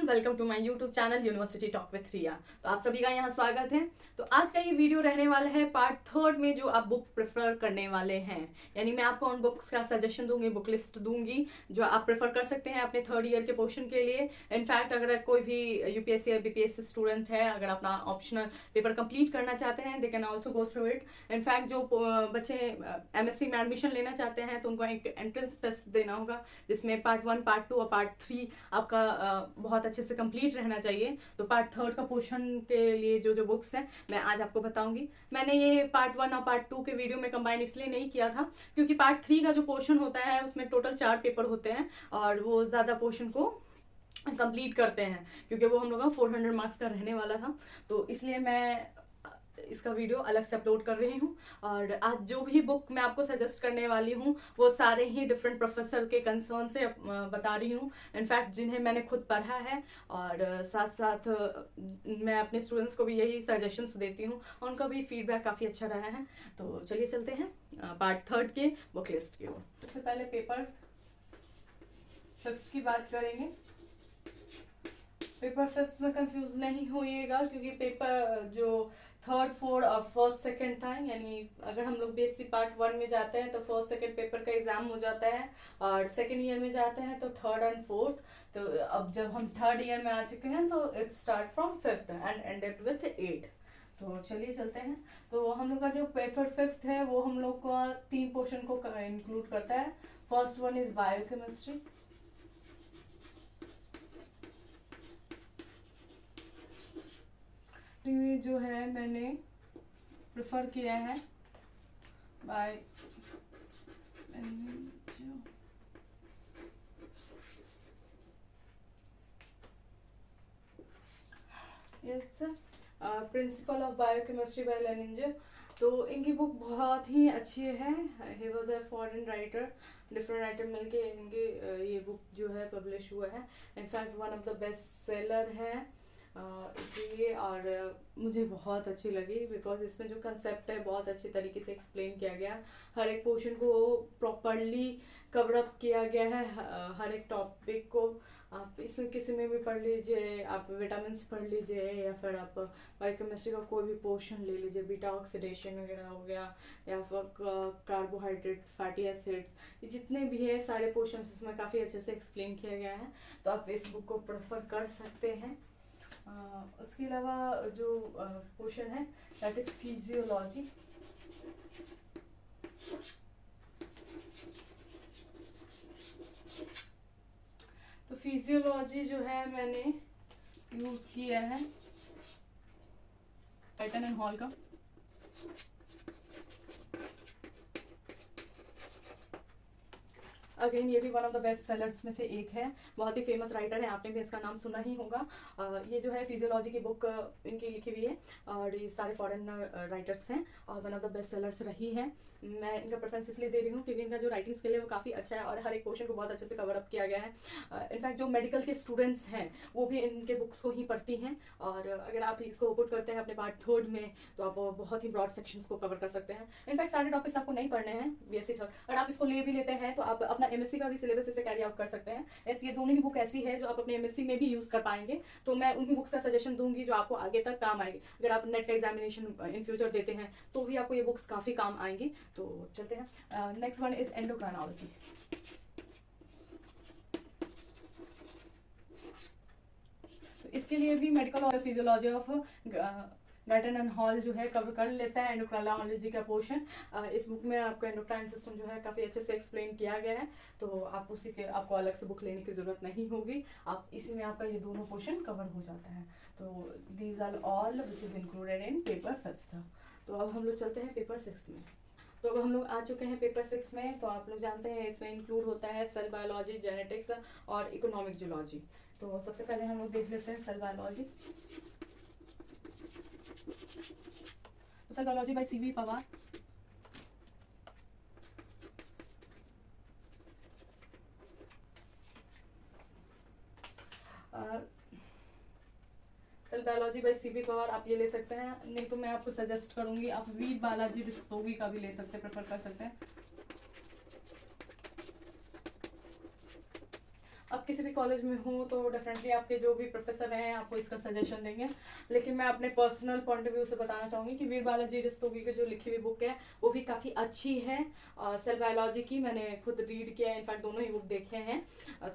Welcome to my YouTube channel university talk with Riya. तो आप सभी का यहाँ स्वागत है। तो आज का ये वीडियो रहने वाला है पार्ट थर्ड में, जो आप बुक प्रेफर करने वाले हैं। यानी मैं आपको उन बुक्स का सजेशन दूंगी, बुक लिस्ट दूंगी जो आप प्रेफर कर सकते हैं अपने थर्ड ईयर के पोर्शन के लिए। इनफैक्ट अगर कोई भी यूपीएससी या बीपीएससी स्टूडेंट है, अगर अपना ऑप्शनल पेपर कंप्लीट करना चाहते हैं, they can also go through it. In fact जो बच्चे एमएससी में एडमिशन लेना चाहते हैं तो उनको एक एंट्रेंस टेस्ट देना होगा, जिसमें पार्ट 1, पार्ट 2 और पार्ट 3 आपका बहुत अच्छे से कंप्लीट रहना चाहिए। तो पार्ट थर्ड का पोर्शन के लिए जो जो बुक्स हैं मैं आज आपको बताऊंगी। मैंने ये पार्ट 1 और पार्ट 2 के वीडियो में कंबाइन इसलिए नहीं किया था क्योंकि पार्ट 3 का जो पोर्शन होता है उसमें टोटल 4 पेपर होते हैं और वो ज़्यादा पोर्शन को कंप्लीट करते हैं, क्योंकि वो हम लोग का 400 मार्क्स का रहने वाला था। तो इसलिए मैं इसका वीडियो अलग से अपलोड कर रही हूँ। और आज जो भी बुक मैं आपको सजेस्ट करने वाली हूँ वो सारे ही डिफरेंट प्रोफेसर के कंसर्न से बता रही हूँ, इनफैक्ट जिन्हें मैंने खुद पढ़ा है। और साथ साथ मैं अपने स्टूडेंट्स को भी यही सजेशंस देती हूँ, उनका भी फीडबैक काफ़ी अच्छा रहा है। तो चलिए चलते हैं पार्ट थर्ड के बुक लिस्ट की ओर। सबसे पहले पेपर फिफ्थ की बात करेंगे। पेपर फिफ्थ में कंफ्यूज नहीं होइएगा, क्योंकि पेपर जो थर्ड फोर्थ और फर्स्ट सेकंड था, यानी अगर हम लोग बीएससी पार्ट 1 में जाते हैं तो फर्स्ट सेकंड पेपर का एग्जाम हो जाता है, और सेकंड ईयर में जाते हैं तो थर्ड एंड फोर्थ। तो अब जब हम थर्ड ईयर में आ चुके हैं तो it start from fifth and ended with 8। तो चलिए चलते हैं। तो हम लोग का जो पेपर फिफ्थ है वो हम लोग का 3 पोर्शन को इंक्लूड करता है। फर्स्ट वन इज बायोकेमिस्ट्री, जो है मैंने प्रेफर किया है by principle of biochemistry by Lehninger. तो इनकी बुक बहुत ही अच्छी है। He was a foreign writer, different writer मिलके इनके ये बुक जो है पब्लिश हुआ है। In fact one of the best seller है इसलिए। और मुझे बहुत अच्छी लगी बिकॉज इसमें जो कंसेप्ट है बहुत अच्छे तरीके से एक्सप्लेन किया गया, हर एक पोर्शन को प्रॉपरली कवर अप किया गया है, हर एक टॉपिक को। आप इसमें किसी में भी पढ़ लीजिए, आप विटामिन पढ़ लीजिए, या फिर आप बायोकेमिस्ट्री का कोई भी पोर्शन ले लीजिए, बीटा ऑक्सीडेशन वगैरह हो गया, या फिर कार्बोहाइड्रेट, फैटी एसिड्स, जितने भी है सारे पोर्शन इसमें काफ़ी अच्छे से एक्सप्लेन किया गया है। तो आप इस बुक को प्रेफर कर सकते हैं। उसके अलावा जो पोर्शन है दैट इज फिजियोलॉजी। तो फिजियोलॉजी जो है मैंने यूज किया है पैटर्न एंड हॉल का। अगेन ये भी one of the best sellers में से एक है, बहुत ही फेमस राइटर है, आपने भी इसका नाम सुना ही होगा। ये जो है फिजियोलॉजी की बुक इनकी लिखी हुई है, और ये सारे फॉरेन राइटर्स हैं और one of the best sellers रही है। मैं इनका प्रेफरेंस इसलिए दे रही हूँ क्योंकि इनका जो राइटिंग स्किल है वो काफ़ी अच्छा है और हर एक क्वेश्चन को बहुत अच्छे से कवर अप किया गया है। इनफैक्ट जो मेडिकल के स्टूडेंट्स हैं वो भी इनके बुक्स को ही पढ़ती हैं, और अगर आप इसको पुट करते हैं अपने पार्ट थर्ड में तो आप बहुत ही ब्रॉड सेक्शंस को कवर कर सकते हैं। इनफैक्ट सारे टॉपिक्स आपको नहीं पढ़ने हैं बीएससी थर्ड, अगर आप इसको ले भी लेते हैं तो आप अपना एमएससी का भी सिलेबस इसे कैरी आउट कर सकते हैं। ऐसी ये दोनों ही बुक ऐसी है जो आप अपने एमएससी में भी यूज कर पाएंगे। तो मैं उनकी बुक्स का सजेशन दूंगी जो आपको आगे तक काम आएगी। अगर आप नेट का एग्जामिनेशन इन फ्यूचर देते हैं तो भी आपको ये बुक्स काफ़ी काम आएंगी। तो चलते हैं। Next one is endocrinology. इसके लिए भी मेडिकल और फिजियोलॉजी ऑफ गैटन एंड हॉल जो है कवर कर लेता है एंडोक्राइनोलॉजी का पोर्शन। इस बुक में आपका एंडोक्राइन सिस्टम जो है काफ़ी अच्छे से एक्सप्लेन किया गया है, तो आप उसी के आपको अलग से बुक लेने की ज़रूरत नहीं होगी, आप इसी में आपका ये दोनों पोर्शन कवर हो जाता है। तो these are all which is included in paper fifth. तो अब हम लोग चलते हैं पेपर सिक्स में। तो अब हम लोग आ चुके हैं पेपर 6 में। तो आप लोग जानते हैं इसमें इंक्लूड होता है सेल बायोलॉजी, जेनेटिक्स और इकोनॉमिक जूलॉजी। तो सबसे पहले हम लोग देख लेते हैं सेल बायोलॉजी। तो cell biology by C V Pawar. Cell biology by C V Pawar आप ये ले सकते हैं, नहीं तो मैं आपको सजेस्ट करूंगी आप वी बालाजी रस्तोगी का भी ले सकते हैं, प्रेफर कर सकते हैं। आप किसी भी कॉलेज में हो तो डेफिनेटली आपके जो भी प्रोफेसर हैं आपको इसका सजेशन देंगे, लेकिन मैं अपने पर्सनल पॉइंट ऑफ व्यू से बताना चाहूँगी कि वीर बालाजी रस्तोगी की जो लिखी हुई बुक है वो भी काफ़ी अच्छी है। सेल बायोलॉजी की मैंने खुद रीड किया है, इनफैक्ट दोनों ही बुक देखे हैं।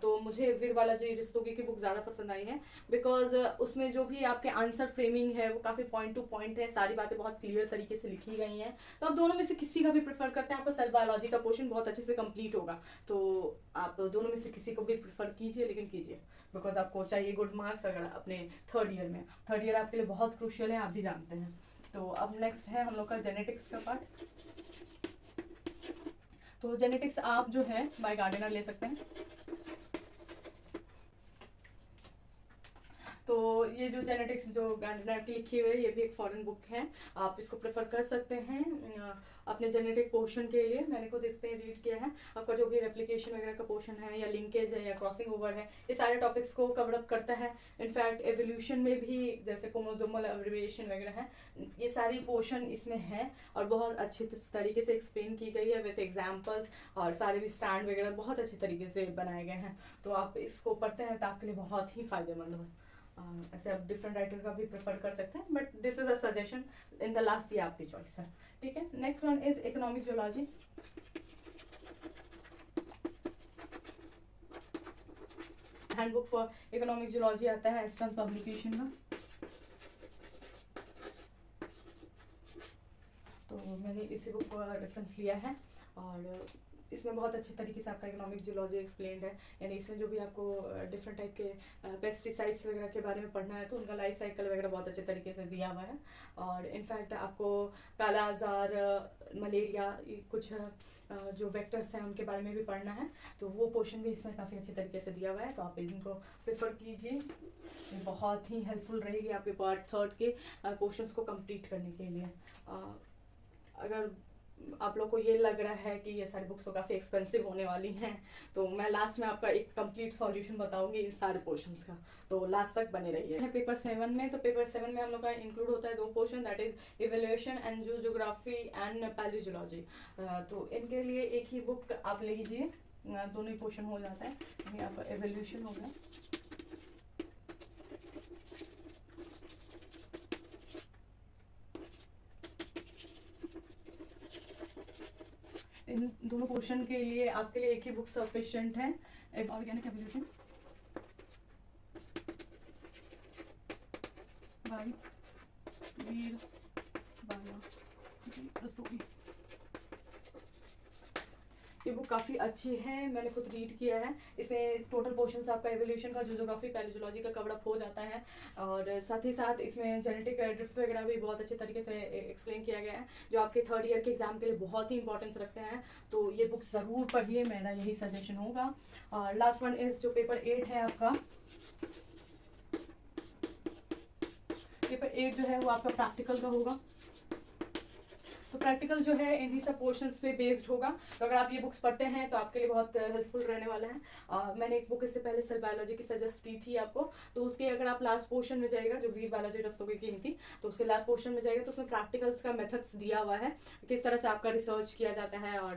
तो मुझे वीर बालाजी रस्तोगी की बुक ज़्यादा पसंद आई है, बिकॉज उसमें जो भी आपके आंसर फ्रेमिंग है वो काफ़ी पॉइंट टू पॉइंट है, सारी बातें बहुत क्लियर तरीके से लिखी गई हैं। तो आप दोनों में से किसी का भी प्रेफर करते हैं, आपको सेल बायोलॉजी का पोर्शन बहुत अच्छे से कंप्लीट होगा, तो आप दोनों में से किसी को भी प्रेफर कीजिए, लेकिन कीजिए बिकॉज आपको चाहिए गुड मार्क्स अगर अपने थर्ड ईयर में। थर्ड ईयर आपके लिए बहुत क्रूशियल है, आप भी जानते हैं। तो अब नेक्स्ट है हम लोग का जेनेटिक्स का पार्ट। तो जेनेटिक्स आप जो है बाय गार्डनर ले सकते हैं। तो ये जो जेनेटिक्स जो गार्डनर की लिखी हुई है ये भी एक फॉरेन बुक है, आप इसको प्रेफर कर सकते हैं अपने जेनेटिक पोर्शन के लिए। मैंने खुद इस पर रीड किया है, आपका जो भी रेप्लिकेशन वगैरह का पोर्शन है या लिंकेज है या क्रॉसिंग ओवर है, ये सारे टॉपिक्स को कवर अप करता है। इनफैक्ट एवोल्यूशन में भी जैसे क्रोमोसोमल एब्रिविएशन वगैरह है, ये सारी पोर्शन इसमें है और बहुत अच्छे तरीके से एक्सप्लेन की गई है विद एग्जाम्पल्स, और सारे भी स्टैंड वगैरह बहुत अच्छे तरीके से बनाए गए हैं। तो आप इसको पढ़ते हैं तो आपके लिए बहुत ही फायदेमंद हो। ऐसे आप डिफरेंट राइटर का भी प्रेफर कर सकते हैं, but this is a suggestion in the last, ये आपकी चॉइस है, ठीक है। Next one is economic zoology. Handbook for economic zoology आता है एस्टर्न पब्लिकेशन का। तो मैंने इसी बुक का रेफरेंस लिया है और इसमें बहुत अच्छे तरीके से आपका इकोनॉमिक जूलॉजी एक्सप्लेन्ड है, यानी इसमें जो भी आपको डिफरेंट टाइप के पेस्टिसाइड्स वगैरह के बारे में पढ़ना है तो उनका लाइफ साइकिल वगैरह बहुत अच्छे तरीके से दिया हुआ है। और इनफैक्ट आपको काला आजार, मलेरिया, कुछ जो वेक्टर्स हैं उनके बारे में भी पढ़ना है, तो वो पोर्शन भी इसमें काफ़ी अच्छे तरीके से दिया हुआ है, तो आप इनको प्रेफर कीजिए, ये बहुत ही हेल्पफुल रहेगी आपके पार्ट थर्ड के पोर्शंस को कंप्लीट करने के लिए। अगर आप लोग को ये लग रहा है कि ये सारी बुक्स तो काफ़ी एक्सपेंसिव होने वाली हैं, तो मैं लास्ट में आपका एक कंप्लीट सॉल्यूशन बताऊंगी इन सारे पोर्शंस का, तो लास्ट तक बने रहिए। पेपर 7 में, तो पेपर 7 में हम लोग का इंक्लूड होता है 2 portion, that is evolution and geography and palaeology. तो इनके लिए एक ही बुक आप ले लीजिए, दोनों ही पोर्शन हो जाता है। ये आपका इवोल्यूशन हो गया, इन दोनों पोर्शन के लिए आपके लिए एक ही बुक सफिशिएंट है। ऑर्गेनिक एवोल्यूशन बाय वीर बालाजी रस्तोगी, ये बुक काफ़ी अच्छी है, मैंने खुद रीड किया है। इसमें टोटल पोर्शंस आपका एवोल्यूशन का, जियोग्राफी, पैलियोलॉजी का कवर अप हो जाता है, और साथ ही साथ इसमें जेनेटिक ड्रिफ्ट वगैरह भी बहुत अच्छे तरीके से एक्सप्लेन किया गया है, जो आपके थर्ड ईयर के एग्जाम के लिए बहुत ही इंपॉर्टेंस रखते हैं। तो ये बुक ज़रूर पढ़िए, मेरा यही सजेशन होगा। और लास्ट वन इज जो पेपर 8 है आपका, पेपर 8 जो है वो आपका प्रैक्टिकल का होगा। तो प्रैक्टिकल जो है इन्हीं सब पोर्शंस पे बेस्ड होगा, तो अगर आप ये बुक्स पढ़ते हैं तो आपके लिए बहुत हेल्पफुल रहने वाला है। मैंने एक बुक इससे पहले सेल बायोलॉजी की सजेस्ट की थी आपको, तो उसके अगर आप लास्ट पोर्शन में जाएगा, जो वीर बालाजी रस्तोगी की थी, तो उसके लास्ट पोर्शन में जाएगा तो उसमें प्रैक्टिकल्स का मेथड्स दिया हुआ है, किस तरह से आपका रिसर्च किया जाता है, और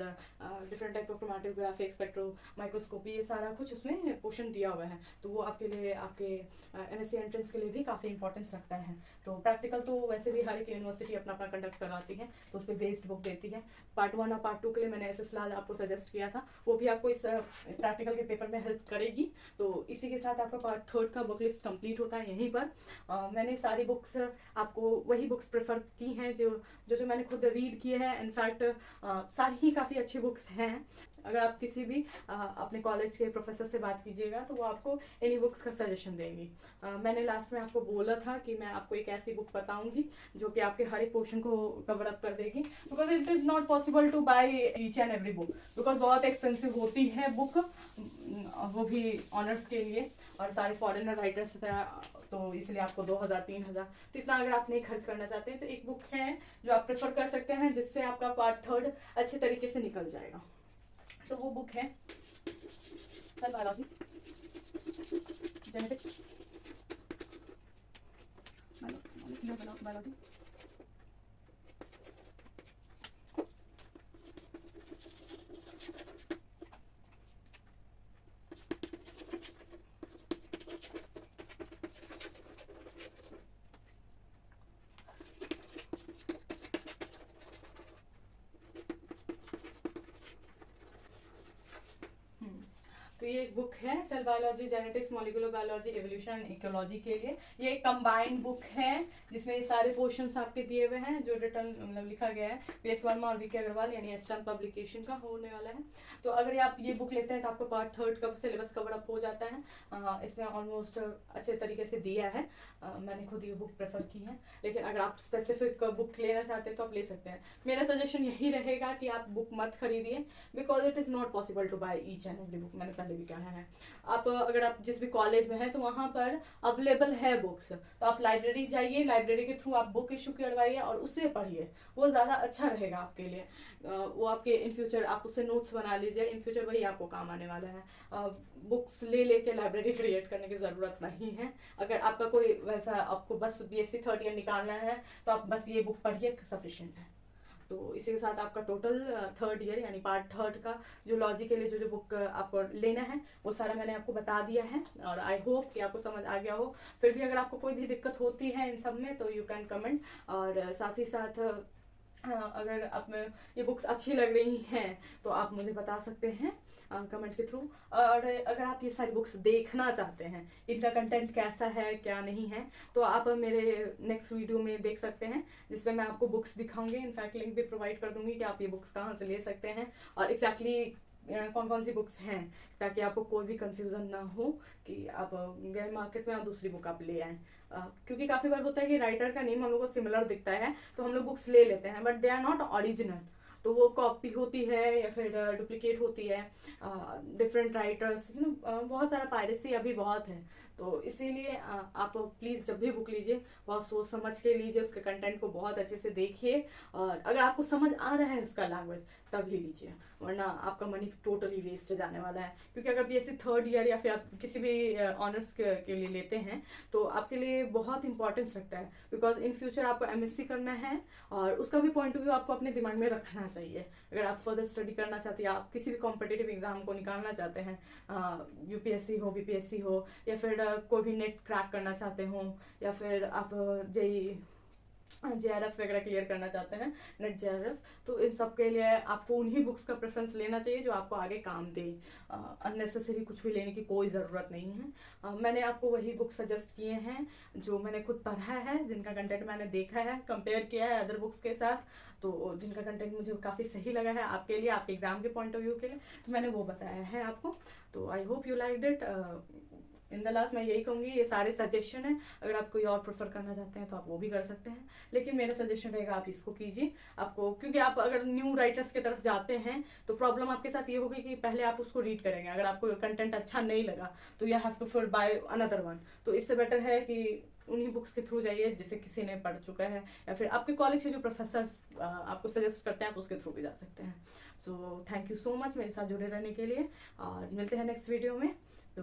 different type of chromatography, spectro microscopy, ये सारा कुछ उसमें पोर्शन दिया हुआ है। तो वो आपके लिए, आपके MSc एंट्रेंस के लिए भी काफ़ी इंपॉर्टेंस रखता है। तो प्रैक्टिकल तो वैसे भी हर एक यूनिवर्सिटी अपना अपना कंडक्ट कराती है, तो उस पर बेस्ड बुक देती है। पार्ट 1 और पार्ट 2 के लिए मैंने SS लाल आपको सजेस्ट किया था, वो भी आपको इस प्रैक्टिकल के पेपर में हेल्प करेगी। तो इसी के साथ आपका पार्ट 3 का बुक लिस्ट कंप्लीट होता है यहीं पर। मैंने सारी बुक्स आपको वही बुक्स प्रेफर की हैं जो मैंने खुद रीड किए हैं। इनफैक्ट सारी ही काफ़ी अच्छी बुक्स हैं। अगर आप किसी भी अपने कॉलेज के प्रोफेसर से बात कीजिएगा तो वो आपको इन्हीं बुक्स का सजेशन देंगी। मैंने लास्ट में आपको बोला था कि मैं आपको एक ऐसी बुक बताऊंगी जो कि आपके हर एक पोर्शन को कवर अप कर देगी, because it is not possible two by each and every book, because बहुत एक्सपेंसिव होती है बुक, वो भी ऑनर्स के लिए, और सारे फॉरेनर राइटर्स तो इसलिए आपको 2000-3000 तो इतना अगर आप नहीं खर्च करना चाहते हैं तो एक बुक है जो आप प्रेफर कर सकते हैं, जिससे आपका पार्ट 3 अच्छे तरीके से निकल जाएगा। तो वो बुक है सेल बायोलॉजी, जेनेटिक्स, बायोलॉजी, ये एक बुक है cell biology, genetics, molecular biology, evolution and ecology के लिए। ये एक कंबाइंड बुक है जिसमें ये सारे पोर्शंस आपके दिए हुए हैं, जो रिटर्न मतलब लिखा गया है PS वर्मा और VK अग्रवाल यानी एस्टर्न पब्लिकेशन का होने वाला है। तो अगर आप ये बुक लेते हैं तो आपका पार्ट 3 का सिलेबस कवर अप हो जाता है। इसमें ऑलमोस्ट अच्छे तरीके से दिया है। मैंने खुद ये बुक प्रेफर की है, लेकिन अगर आप स्पेसिफिक बुक लेना चाहते हैं तो आप ले सकते हैं। मेरा सजेशन यही रहेगा कि आप बुक मत खरीदिए, because it is not possible to buy each and every book. मैंने पहले भी कहा है। आप अगर आप जिस भी कॉलेज में हैं तो वहाँ पर अवेलेबल है बुक्स, तो आप लाइब्रेरी जाइए, लाइब्रेरी के थ्रू आप बुक इशू करवाइए और उससे पढ़िए, वो ज़्यादा अच्छा रहेगा आपके लिए। वो आपके इन फ्यूचर आप उससे नोट्स बना लीजिए, इन फ्यूचर वही आपको काम आने वाला है। बुक्स ले लेके लाइब्रेरी क्रिएट करने की ज़रूरत नहीं है। अगर आपका कोई वैसा आपको बस BSc 3rd ईयर निकालना है तो आप बस ये बुक पढ़िए, सफिशिएंट है। तो इसी के साथ आपका टोटल 3rd ईयर यानी पार्ट 3 का जो लॉजी के लिए जो बुक आपको लेना है वो सारा मैंने आपको बता दिया है, और आई होप कि आपको समझ आ गया हो। फिर भी अगर आपको कोई भी दिक्कत होती है इन सब में तो यू कैन कमेंट, और साथ ही साथ अगर आप में ये बुक्स अच्छी लग रही हैं तो आप मुझे बता सकते हैं कमेंट के थ्रू। और अगर आप ये सारी बुक्स देखना चाहते हैं, इनका कंटेंट कैसा है क्या नहीं है, तो आप मेरे नेक्स्ट वीडियो में देख सकते हैं, जिसमें मैं आपको बुक्स दिखाऊंगी। इनफैक्ट लिंक भी प्रोवाइड कर दूंगी कि आप ये बुक्स कहाँ से ले सकते हैं और एग्जैक्टली कौन कौन सी बुक्स हैं, ताकि आपको कोई भी कंफ्यूजन ना हो कि आप गए मार्केट में और दूसरी बुक आप ले आएँ। क्योंकि काफ़ी बार होता है कि राइटर का नेम हम लोग को सिमिलर दिखता है तो हम लोग बुक्स ले लेते हैं, but they are not original. तो वो कॉपी होती है या फिर डुप्लीकेट होती है, डिफरेंट राइटर्स, बहुत सारा पायरेसी अभी बहुत है। तो इसीलिए आप प्लीज़ जब भी बुक लीजिए बहुत सोच समझ के लीजिए, उसके कंटेंट को बहुत अच्छे से देखिए, और अगर आपको समझ आ रहा है उसका लैंग्वेज तभी लीजिए, वरना आपका मनी टोटली वेस्ट जाने वाला है। क्योंकि अगर BSc 3rd ईयर या फिर आप किसी भी ऑनर्स के लिए लेते हैं तो आपके लिए बहुत इंपॉर्टेंस रखता है, बिकॉज इन फ्यूचर आपको MSc करना है और उसका भी पॉइंट ऑफ व्यू आपको अपने दिमाग में रखना चाहिए। अगर आप फर्दर स्टडी करना चाहते हैं, आप किसी भी कॉम्पिटिटिव एग्जाम को निकालना चाहते हैं, UPSC हो, BPSC हो, या फिर कोई भी नेट क्रैक करना चाहते हो, या फिर आप JEE JRF वगैरह क्लियर करना चाहते हैं, नेट JRF, तो इन सब के लिए आपको उन्हीं बुक्स का प्रेफरेंस लेना चाहिए जो आपको आगे काम दे। अननेसेसरी कुछ भी लेने की कोई ज़रूरत नहीं है। मैंने आपको वही बुक सजेस्ट किए हैं जो मैंने खुद पढ़ा है, जिनका कंटेंट मैंने देखा है, कंपेयर किया है अदर बुक्स के साथ, तो जिनका कंटेंट मुझे काफ़ी सही लगा है आपके लिए, आपके एग्जाम के पॉइंट ऑफ व्यू के लिए, तो मैंने वो बताया है आपको। तो I hope you liked it. In the last मैं यही कहूँगी, ये सारे सजेशन है, अगर आप कोई और प्रेफर करना चाहते हैं तो आप वो भी कर सकते हैं, लेकिन मेरा सजेशन रहेगा आप इसको कीजिए। आपको, क्योंकि आप अगर न्यू राइटर्स की तरफ जाते हैं तो प्रॉब्लम आपके साथ ये होगी कि पहले आप उसको रीड करेंगे, अगर आपको कंटेंट अच्छा नहीं लगा तो यू हैव टू फिर बाय अनदर वन। तो इससे बेटर है कि उन्हीं बुक्स के थ्रू जाइए जिसे किसी ने पढ़ चुका है, या फिर आपके कॉलेज के जो प्रोफेसर्स आपको सजेस्ट करते हैं आप उसके थ्रू भी जा सकते हैं। So thank you so much मेरे साथ जुड़े रहने के लिए, और मिलते हैं नेक्स्ट वीडियो में। तो